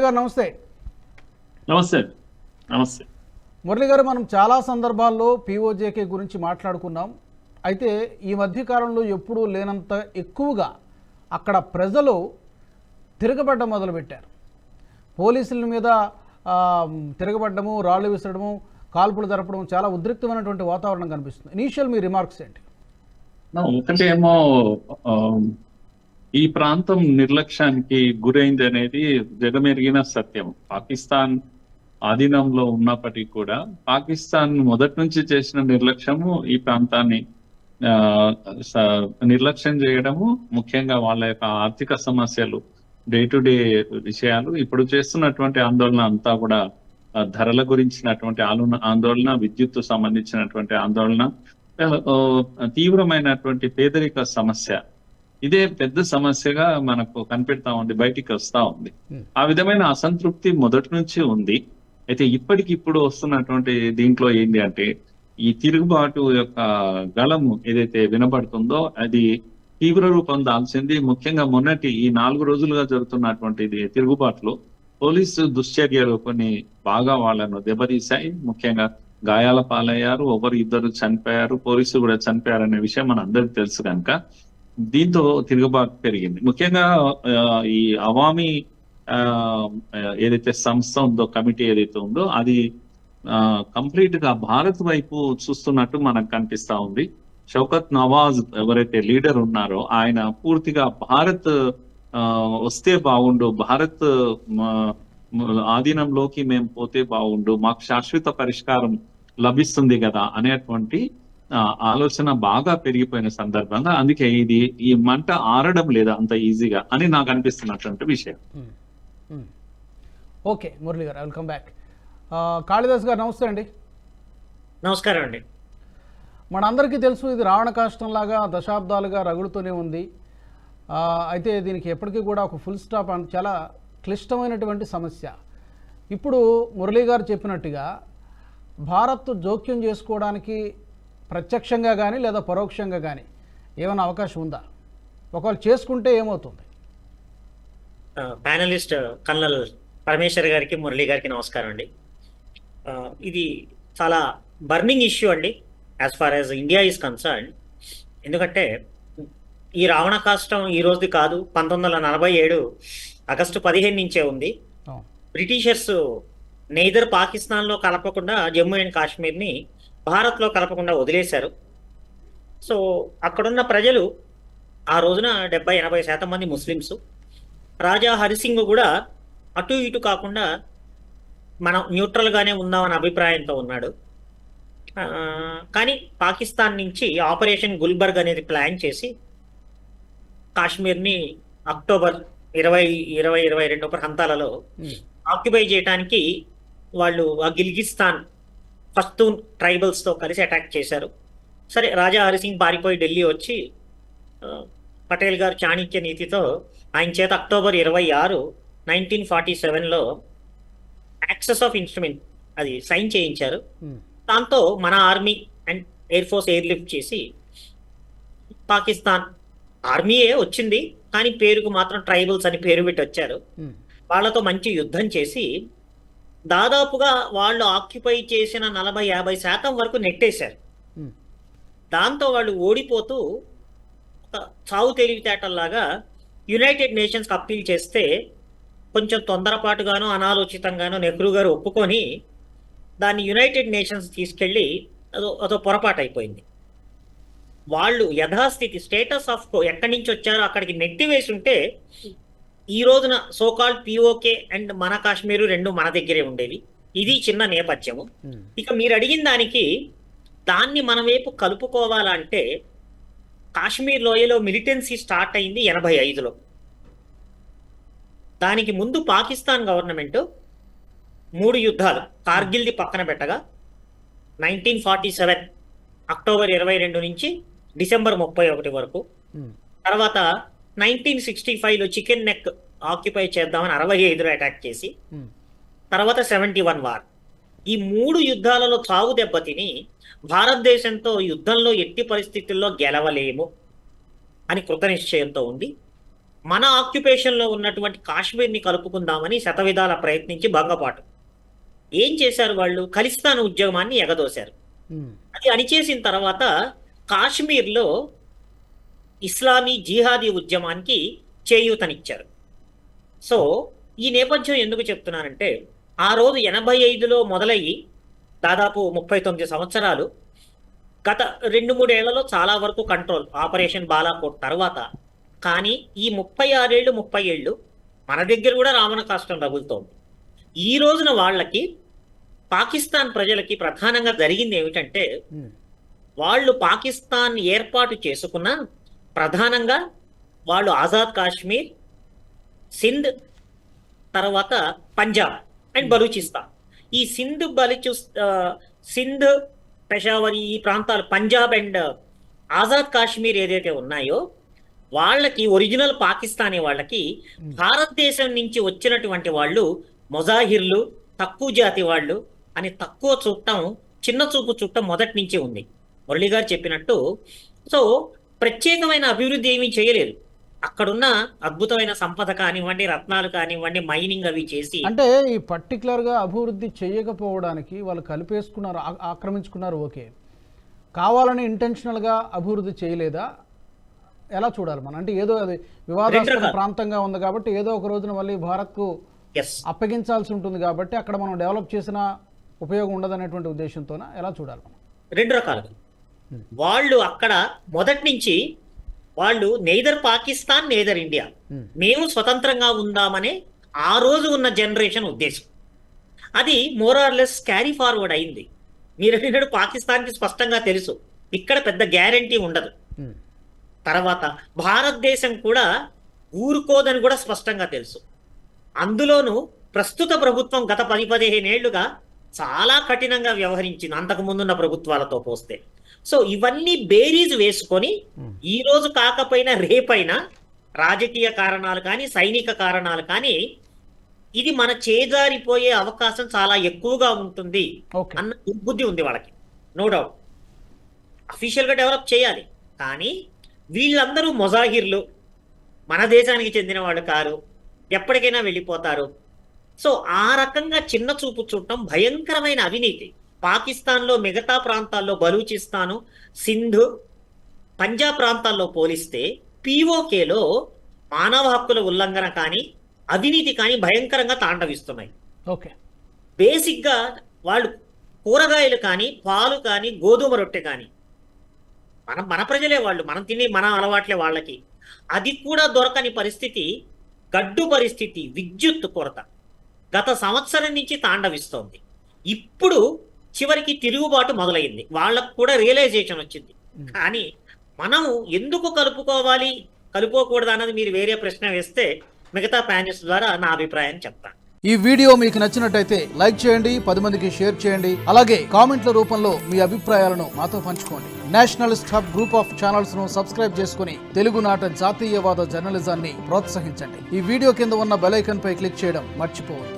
గారు నమస్తే. నమస్తే. నమస్తే మురళి గారు, మనం చాలా సందర్భాల్లో పీఓజేకే గురించి మాట్లాడుకున్నాం. అయితే ఈ మధ్యకాలంలో ఎప్పుడూ లేనంత ఎక్కువగా అక్కడ ప్రజలు తిరగబడ్డం మొదలుపెట్టారు. పోలీసుల మీద తిరగబడ్డము, రాళ్ళు విసరడము, కాల్పులు జరపడం, చాలా ఉద్రిక్తమైనటువంటి వాతావరణం కనిపిస్తుంది. ఇనీషియల్ మీ రిమార్క్స్ ఏంటి? ఒకటి ఏమో ఈ ప్రాంతం నిర్లక్ష్యానికి గురైంది అనేది జగమెరిగిన సత్యం. పాకిస్తాన్ ఆధీనంలో ఉన్నప్పటికీ కూడా పాకిస్తాన్ మొదటి నుంచి చేసిన నిర్లక్ష్యము ఈ ప్రాంతాన్ని నిర్లక్ష్యం చేయడము, ముఖ్యంగా వాళ్ళ యొక్క ఆర్థిక సమస్యలు, డే టు డే విషయాలు, ఇప్పుడు చేస్తున్నటువంటి ఆందోళన అంతా కూడా ధరల గురించినటువంటి ఆందోళన, విద్యుత్ సంబంధించినటువంటి ఆందోళన, తీవ్రమైనటువంటి పేదరిక సమస్య, ఇదే పెద్ద సమస్యగా మనకు కనిపెడతా ఉంది, బయటికి వస్తా ఉంది. ఆ విధమైన అసంతృప్తి మొదటి నుంచి ఉంది. అయితే ఇప్పటికిప్పుడు వస్తున్నటువంటి దీంట్లో ఏంటి అంటే, ఈ తిరుగుబాటు యొక్క గళము ఏదైతే వినబడుతుందో అది తీవ్ర రూపం దాల్చింది. ముఖ్యంగా మొన్నటి ఈ 4 రోజులుగా జరుగుతున్నటువంటి తిరుగుబాట్లు, పోలీసు దుశ్చర్యలు కొన్ని బాగా వాళ్ళను దెబ్బతీశాయి. ముఖ్యంగా గాయాల పాలయ్యారు, ఇద్దరు చనిపోయారు, పోలీసులు కూడా చనిపోయారనే విషయం మన అందరికి తెలుసు కనుక దీంతో తిరుగుబాటు పెరిగింది. ముఖ్యంగా ఈ అవామీ ఏదైతే సంస్థ ఉందో, కమిటీ ఏదైతే ఉందో, అది కంప్లీట్ గా భారత్ వైపు చూస్తున్నట్టు మనకు కనిపిస్తా ఉంది. షౌకత్ నవాజ్ ఎవరైతే లీడర్ ఉన్నారో ఆయన పూర్తిగా భారత్ వస్తే బాగుండు, భారత్ ఆధీనంలోకి మేము పోతే బాగుండు, మాకు శాశ్వత పరిష్కారం లభిస్తుంది కదా అనేటువంటి ఆలోచన బాగా పెరిగిపోయిన సందర్భంగా, అందుకే ఈ మంట ఆరడం లేదా అంత ఈజీగా అని నాకు అనిపిస్తున్నటువంటి విషయం. ఓకే మురళి గారు, వెల్కమ్ బ్యాక్. కాళిదాస్ గారు నమస్తే అండి. నమస్కారం అండి. మనందరికీ తెలుసు, ఇది రావణ కాష్టంలాగా దశాబ్దాలుగా రగులుతూనే ఉంది. అయితే దీనికి ఎప్పటికీ కూడా ఒక ఫుల్ స్టాప్ అని చాలా క్లిష్టమైనటువంటి సమస్య. ఇప్పుడు మురళీ గారు చెప్పినట్టుగా భారత్ జోక్యం చేసుకోవడానికి ప్రత్యక్షంగా కానీ లేదా పరోక్షంగా కానీ ఏమైనా అవకాశం ఉందా? ఒకవేళ చేసుకుంటే ఏమవుతుంది? ప్యానలిస్ట్ కల్నల్ పరమేశ్వర్ గారికి, మురళీ గారికి నమస్కారం అండి. ఇది చాలా బర్నింగ్ ఇష్యూ అండి as far as India is concern. ఎందుకంటే ఈ రావణ కాష్టం ఈ రోజుది కాదు, 1947 ఆగస్టు 15 నుంచే ఉంది. బ్రిటిషర్స్ నెయిదర్ పాకిస్తాన్లో కలపకుండా జమ్మూ అండ్ కాశ్మీర్ని భారత్లో కలపకుండా వదిలేశారు. సో అక్కడున్న ప్రజలు ఆ రోజున 70-80% మంది ముస్లిమ్స్. రాజా హరిసింగ్ కూడా అటు ఇటు కాకుండా మనం న్యూట్రల్గానే ఉందామనే అభిప్రాయంతో ఉన్నాడు. కానీ పాకిస్తాన్ నుంచి ఆపరేషన్ గుల్బర్గ్ అనేది ప్లాన్ చేసి కాశ్మీర్ని అక్టోబర్ 2022 ప్రాంతాలలో ఆక్యుపై చేయడానికి వాళ్ళు ఆ గిల్గిస్తాన్ పఖ్తూన్ ట్రైబల్స్తో కలిసి అటాక్ చేశారు. సరే, రాజా హరిసింగ్ పారిపోయి ఢిల్లీ వచ్చి పటేల్ గారు చాణక్య నీతితో ఆయన చేత అక్టోబర్ 26, 1947లో యాక్సెస్ ఆఫ్ ఇన్స్ట్రుమెంట్ అది సైన్ చేయించారు. దాంతో మన army and air force air lift చేసి పాకిస్తాన్ ఆర్మీయే వచ్చింది, కానీ పేరుకు మాత్రం ట్రైబల్స్ అని పేరు పెట్టి వచ్చారు. వాళ్ళతో మంచి యుద్ధం చేసి దాదాపుగా వాళ్ళు ఆక్యుపై చేసిన 40-50% వరకు నెట్టేశారు. దాంతో వాళ్ళు ఓడిపోతూ చావు తెలివితేటల్లాగా యునైటెడ్ నేషన్స్కి అప్పీల్ చేస్తే కొంచెం తొందరపాటుగానో అనాలోచితంగానో నెహ్రూ గారు ఒప్పుకొని దాన్ని యునైటెడ్ నేషన్స్ తీసుకెళ్ళి అదో పొరపాటు అయిపోయింది. వాళ్ళు యథాస్థితి స్టేటస్ ఆఫ్ ఎక్కడి నుంచి వచ్చారో అక్కడికి నెట్టివేసి ఉంటే ఈ రోజున సోకాల్డ్ పిఓకే అండ్ మన కాశ్మీరు రెండు మన దగ్గరే ఉండేవి. ఇది చిన్న నేపథ్యము. ఇక మీరు అడిగిన దాన్ని మన వైపు కలుపుకోవాలంటే కాశ్మీర్ లోయలో మిలిటెన్సీ స్టార్ట్ అయింది 85లో. దానికి ముందు పాకిస్తాన్ గవర్నమెంట్ 3 యుద్ధాలు, కార్గిల్ది పక్కన పెట్టగా 1947 అక్టోబర్ 22 నుంచి డిసెంబర్ 31 వరకు, తర్వాత 1965లో చికెన్ నెక్ ఆక్యుపై చేద్దామని 65లో అటాక్ చేసి, తర్వాత 71 వార్. ఈ 3 యుద్ధాలలో చావు దెబ్బతిని భారతదేశంతో యుద్ధంలో ఎట్టి పరిస్థితుల్లో గెలవలేము అని కృతనిశ్చయంతో ఉండి మన ఆక్యుపేషన్లో ఉన్నటువంటి కాశ్మీర్ని కలుపుకుందామని శతవిధాల ప్రయత్నించి భంగపాటు. ఏం చేశారు వాళ్ళు? ఖలిస్తాన్ ఉద్యమాన్ని ఎగదోశారు. అది అణిచేసిన తర్వాత కాశ్మీర్లో ఇస్లామీ జిహాదీ ఉద్యమానికి చేయూతనిచ్చారు. సో ఈ నేపథ్యం ఎందుకు చెప్తున్నానంటే, ఆ రోజు 85లో మొదలయ్యి దాదాపు 39 సంవత్సరాలు, గత 2-3 ఏళ్లలో చాలా వరకు కంట్రోల్ ఆపరేషన్ బాలాకోట్ తర్వాత. కానీ ఈ 36 ఏళ్ళు 30 ఏళ్ళు మన దగ్గర కూడా రావణ కాష్టం రగులుతోంది. ఈ రోజున వాళ్ళకి, పాకిస్తాన్ ప్రజలకి ప్రధానంగా జరిగింది ఏమిటంటే, వాళ్ళు పాకిస్తాన్ ఏర్పాటు చేసుకున్న ప్రధానంగా వాళ్ళు ఆజాద్ కాశ్మీర్, సింధ్, తర్వాత పంజాబ్ అండ్ బలూచిస్తాన్. ఈ సింధ్, పెషావర్, ఈ ప్రాంతాలు, పంజాబ్ అండ్ ఆజాద్ కాశ్మీర్ ఏదైతే ఉన్నాయో, వాళ్ళకి ఒరిజినల్ పాకిస్తానీ వాళ్ళకి భారతదేశం నుంచి వచ్చినటువంటి వాళ్ళు మొజాహిర్లు, తక్కువ జాతి వాళ్ళు అని తక్కువ చూడటం, చిన్న చూపు చూడటం మొదటి నుంచే ఉంది. మురళి గారు చెప్పినట్టు. సో ప్రత్యేకమైన అభివృద్ధి ఏమీ చేయలేదు. అక్కడున్న అద్భుతమైన సంపద కానివ్వండి, రత్నాలు కానివ్వండి, మైనింగ్ అవి చేసి, అంటే ఈ పర్టికులర్గా అభివృద్ధి చేయకపోవడానికి వాళ్ళు కలిపేసుకున్నారు, ఆక్రమించుకున్నారు. ఓకే, కావాలని ఇంటెన్షనల్గా అభివృద్ధి చేయలేదా? ఎలా చూడాలి మనం? అంటే ఏదో అది వివాదాస్పద ప్రాంతంగా ఉంది కాబట్టి ఏదో ఒక రోజున మళ్ళీ భారత్కు అప్పగించాల్సి ఉంటుంది కాబట్టి అక్కడ మనం డెవలప్ చేసిన ఉపయోగం ఉండదనేటువంటి ఉద్దేశంతోన ఎలా చూడాలి మనం? 2 రకాలుగా. వాళ్ళు అక్కడ మొదటి నుంచి వాళ్ళు నెయిదర్ పాకిస్తాన్ నెయిదర్ ఇండియా, మేము స్వతంత్రంగా ఉందామనే ఆ రోజు ఉన్న జనరేషన్ ఉద్దేశం. అది మోరార్లెస్ క్యారీ ఫార్వర్డ్ అయింది. మీరు అడిగినట్టు పాకిస్తాన్కి స్పష్టంగా తెలుసు ఇక్కడ పెద్ద గ్యారంటీ ఉండదు. తర్వాత భారతదేశం కూడా ఊరుకోదని కూడా స్పష్టంగా తెలుసు. అందులోనూ ప్రస్తుత ప్రభుత్వం గత 10-15 ఏళ్లుగా చాలా కఠినంగా వ్యవహరించింది అంతకు ముందున్న ప్రభుత్వాలతో పోస్తే. సో ఇవన్నీ బేరీజ్ వేసుకొని ఈ రోజు కాకపోయినా రేపైనా రాజకీయ కారణాలు కానీ, సైనిక కారణాలు కానీ, ఇది మన చేజారిపోయే అవకాశం చాలా ఎక్కువగా ఉంటుంది అన్న దుర్బుద్ధి ఉంది వాళ్ళకి. నో డౌట్ అఫీషియల్గా డెవలప్ చేయాలి. కానీ వీళ్ళందరూ మొజాహిర్లు, మన దేశానికి చెందిన వాళ్ళు కారు, ఎప్పటికైనా వెళ్ళిపోతారు. సో ఆ రకంగా చిన్న చూపు చూడటం భయంకరమైన అవినీతి. పాకిస్తాన్లో మిగతా ప్రాంతాల్లో బలూచిస్తాను, సింధు, పంజాబ్ ప్రాంతాల్లో పోలిస్తే పీఓకేలో మానవ హక్కుల ఉల్లంఘన కానీ, అవినీతి కానీ భయంకరంగా తాండవిస్తున్నాయి. ఓకే, బేసిక్గా వాళ్ళు కూరగాయలు కానీ, పాలు కానీ, గోధుమ రొట్టె కానీ, మన ప్రజలే వాళ్ళు, మనం తినే మన అలవాట్లే వాళ్ళకి. అది కూడా దొరకని పరిస్థితి, గడ్డు పరిస్థితి, విద్యుత్ కొరత గత సంవత్సరం నుంచి తాండవిస్తోంది. ఇప్పుడు చివరికి తిరుగుబాటు మొదలైంది. వాళ్ళకు కూడా రియలైజేషన్ వచ్చింది. కానీ మనము ఎందుకు కలుపుకోవాలి, కలుపుకోకూడదు అన్నది మీరు వేరే ప్రశ్న వేస్తే మిగతా ప్యానెల్స్ ద్వారా నా అభిప్రాయం చెప్తాను. ఈ వీడియో మీకు నచ్చినట్టయితే లైక్ చేయండి, 10 మందికి షేర్ చేయండి. అలాగే కామెంట్ల రూపంలో మీ అభిప్రాయాలను మాతో పంచుకోండి. Nationalist hub group of channels ను సబ్స్క్రైబ్ చేసుకుని తెలుగునాట జాతీయవాద జర్నలిజాన్ని ప్రోత్సహించండి. ఈ వీడియో కింద ఉన్న బెల్ ఐకాన్ పై క్లిక్ చేయడం మర్చిపోవద్దు.